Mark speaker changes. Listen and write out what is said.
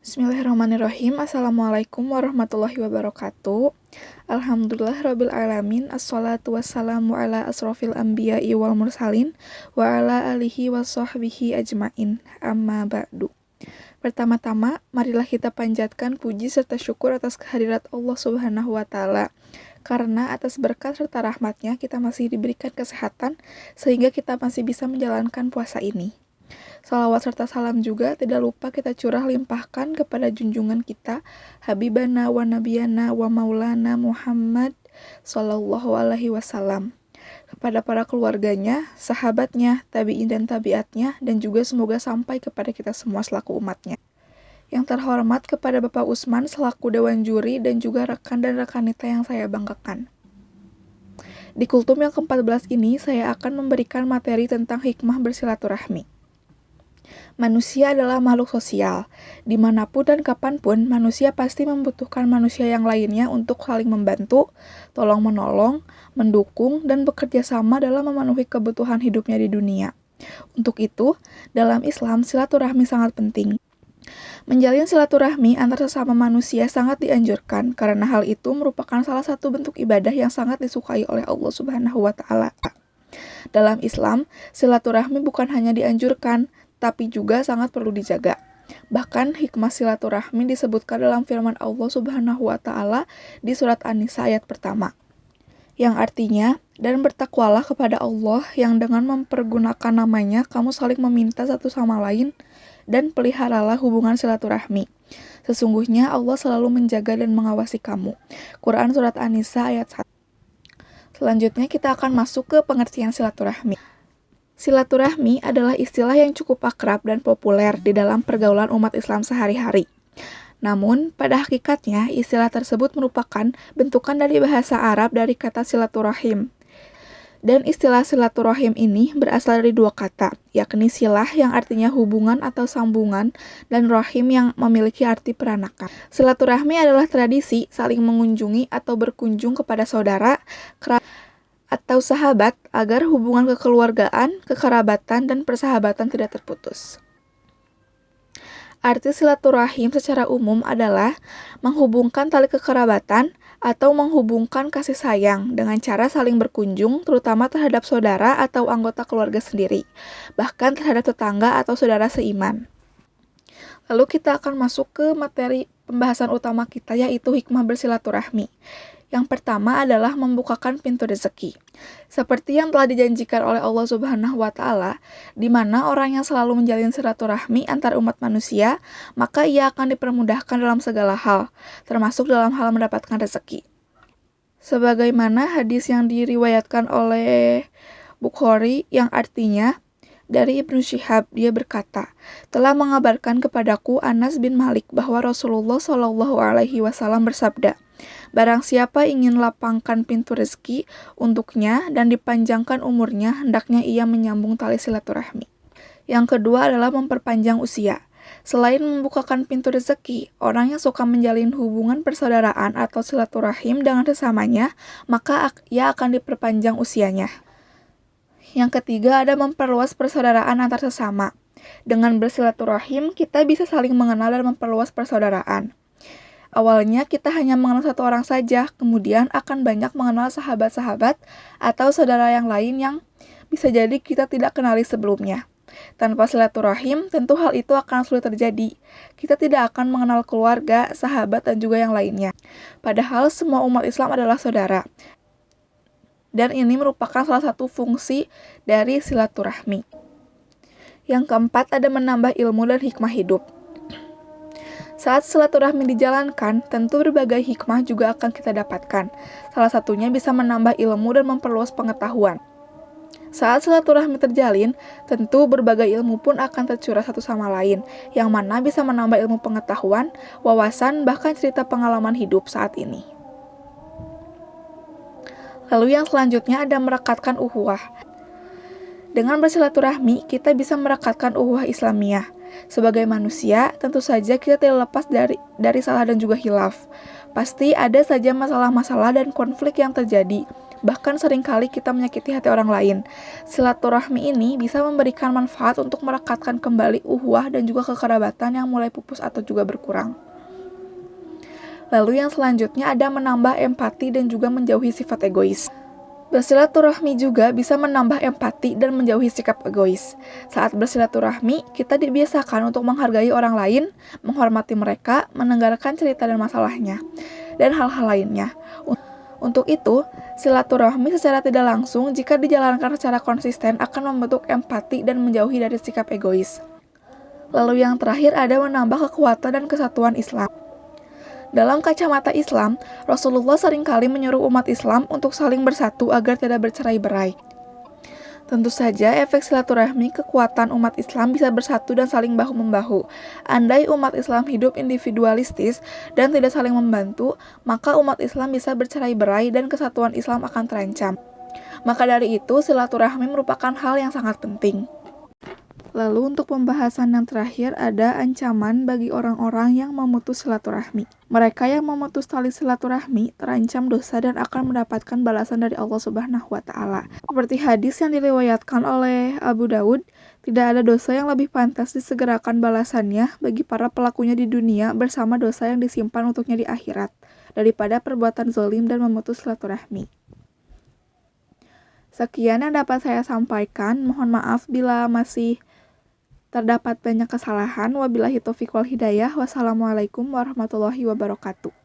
Speaker 1: Bismillahirrahmanirrahim. Assalamualaikum warahmatullahi wabarakatuh. Alhamdulillah rabbil alamin. Assalatu wassalamu ala asrofil anbiya'i wal mursalin wa ala alihi wa sahbihi ajmain. Amma ba'du. Pertama-tama, marilah kita panjatkan puji serta syukur atas kehadirat Allah Subhanahu wa taala. Karena atas berkat serta rahmatnya kita masih diberikan kesehatan sehingga kita masih bisa menjalankan puasa ini. Salawat serta salam juga tidak lupa kita curah limpahkan kepada junjungan kita, Habibana wa Nabiyana wa Maulana Muhammad Sallallahu Alaihi Wasallam, kepada para keluarganya, sahabatnya, tabi'in dan tabiatnya, dan juga semoga sampai kepada kita semua selaku umatnya. Yang terhormat kepada Bapak Usman selaku Dewan Juri dan juga rekan dan rekanita yang saya banggakan. Di kultum yang ke-14 ini, saya akan memberikan materi tentang hikmah bersilaturahmi. Manusia adalah makhluk sosial. Dimanapun dan kapanpun, manusia pasti membutuhkan manusia yang lainnya untuk saling membantu, tolong-menolong, mendukung, dan bekerja sama dalam memenuhi kebutuhan hidupnya di dunia. Untuk itu, dalam Islam, silaturahmi sangat penting. Menjalin silaturahmi antar sesama manusia sangat dianjurkan karena hal itu merupakan salah satu bentuk ibadah yang sangat disukai oleh Allah Subhanahu wa taala. Dalam Islam, silaturahmi bukan hanya dianjurkan, tapi juga sangat perlu dijaga. Bahkan hikmah silaturahmi disebutkan dalam firman Allah Subhanahu wa taala di surat An-Nisa ayat pertama. Yang artinya, dan bertakwalah kepada Allah yang dengan mempergunakan namanya kamu saling meminta satu sama lain dan peliharalah hubungan silaturahmi. Sesungguhnya Allah selalu menjaga dan mengawasi kamu. Quran surat An-Nisa ayat 1. Selanjutnya kita akan masuk ke pengertian silaturahmi. Silaturahmi adalah istilah yang cukup akrab dan populer di dalam pergaulan umat Islam sehari-hari. Namun, pada hakikatnya, istilah tersebut merupakan bentukan dari bahasa Arab dari kata silaturahim. Dan istilah silaturahim ini berasal dari dua kata, yakni silah yang artinya hubungan atau sambungan, dan rahim yang memiliki arti peranakan. Silaturahmi adalah tradisi saling mengunjungi atau berkunjung kepada saudara, kerabat, atau sahabat agar hubungan kekeluargaan, kekerabatan, dan persahabatan tidak terputus. Arti silaturahim secara umum adalah menghubungkan tali kekerabatan atau menghubungkan kasih sayang dengan cara saling berkunjung, terutama terhadap saudara atau anggota keluarga sendiri, bahkan terhadap tetangga atau saudara seiman. Lalu kita akan masuk ke materi pembahasan utama kita, yaitu hikmah bersilaturahmi. Yang pertama adalah membukakan pintu rezeki. Seperti yang telah dijanjikan oleh Allah Subhanahu wa taala, di mana orang yang selalu menjalin silaturahmi antar umat manusia, maka ia akan dipermudahkan dalam segala hal, termasuk dalam hal mendapatkan rezeki. Sebagaimana hadis yang diriwayatkan oleh Bukhari yang artinya dari Ibnu Syihab, dia berkata, telah mengabarkan kepadaku Anas bin Malik bahwa Rasulullah Shallallahu Alaihi Wasallam bersabda, barang siapa ingin lapangkan pintu rezeki untuknya dan dipanjangkan umurnya, hendaknya ia menyambung tali silaturahmi. Yang kedua adalah memperpanjang usia. Selain membukakan pintu rezeki, orang yang suka menjalin hubungan persaudaraan atau silaturahim dengan sesamanya, maka ia akan diperpanjang usianya. Yang ketiga ada memperluas persaudaraan antar sesama. Dengan bersilaturahim, kita bisa saling mengenal dan memperluas persaudaraan. Awalnya kita hanya mengenal satu orang saja, kemudian akan banyak mengenal sahabat-sahabat atau saudara yang lain yang bisa jadi kita tidak kenali sebelumnya. Tanpa silaturahim, tentu hal itu akan sulit terjadi. Kita tidak akan mengenal keluarga, sahabat, dan juga yang lainnya. Padahal semua umat Islam adalah saudara. Dan ini merupakan salah satu fungsi dari silaturahmi. Yang keempat ada menambah ilmu dan hikmah hidup. Saat silaturahmi dijalankan, tentu berbagai hikmah juga akan kita dapatkan. Salah satunya bisa menambah ilmu dan memperluas pengetahuan. Saat silaturahmi terjalin, tentu berbagai ilmu pun akan tercurah satu sama lain, yang mana bisa menambah ilmu pengetahuan, wawasan, bahkan cerita pengalaman hidup saat ini. Lalu yang selanjutnya ada merekatkan ukhuwah. Dengan bersilaturahmi, kita bisa merekatkan ukhuwah Islamiyah. Sebagai manusia, tentu saja kita tidak lepas dari salah dan juga khilaf. Pasti ada saja masalah-masalah dan konflik yang terjadi. Bahkan seringkali kita menyakiti hati orang lain. Silaturahmi ini bisa memberikan manfaat untuk merekatkan kembali uhuwah dan juga kekerabatan yang mulai pupus atau juga berkurang. Lalu yang selanjutnya ada menambah empati dan juga menjauhi sifat egois. Bersilaturahmi juga bisa menambah empati dan menjauhi sikap egois. Saat bersilaturahmi, kita dibiasakan untuk menghargai orang lain, menghormati mereka, mendengarkan cerita dan masalahnya, dan hal-hal lainnya. Untuk itu, silaturahmi secara tidak langsung jika dijalankan secara konsisten akan membentuk empati dan menjauhi dari sikap egois. Lalu yang terakhir ada menambah kekuatan dan kesatuan Islam. Dalam kacamata Islam, Rasulullah seringkali menyuruh umat Islam untuk saling bersatu agar tidak bercerai-berai. Tentu saja, efek silaturahmi kekuatan umat Islam bisa bersatu dan saling bahu-membahu. Andai umat Islam hidup individualistis dan tidak saling membantu, maka umat Islam bisa bercerai-berai dan kesatuan Islam akan terancam. Maka dari itu, silaturahmi merupakan hal yang sangat penting. Lalu untuk pembahasan yang terakhir ada ancaman bagi orang-orang yang memutus silaturahmi. Mereka yang memutus tali silaturahmi terancam dosa dan akan mendapatkan balasan dari Allah Subhanahu wa Ta'ala. Seperti hadis yang diriwayatkan oleh Abu Daud, tidak ada dosa yang lebih pantas disegerakan balasannya bagi para pelakunya di dunia bersama dosa yang disimpan untuknya di akhirat, daripada perbuatan zalim dan memutus silaturahmi. Sekian yang dapat saya sampaikan. Mohon maaf bila masih terdapat banyak kesalahan. Wabillahi taufiq wal hidayah. Wassalamualaikum warahmatullahi wabarakatuh.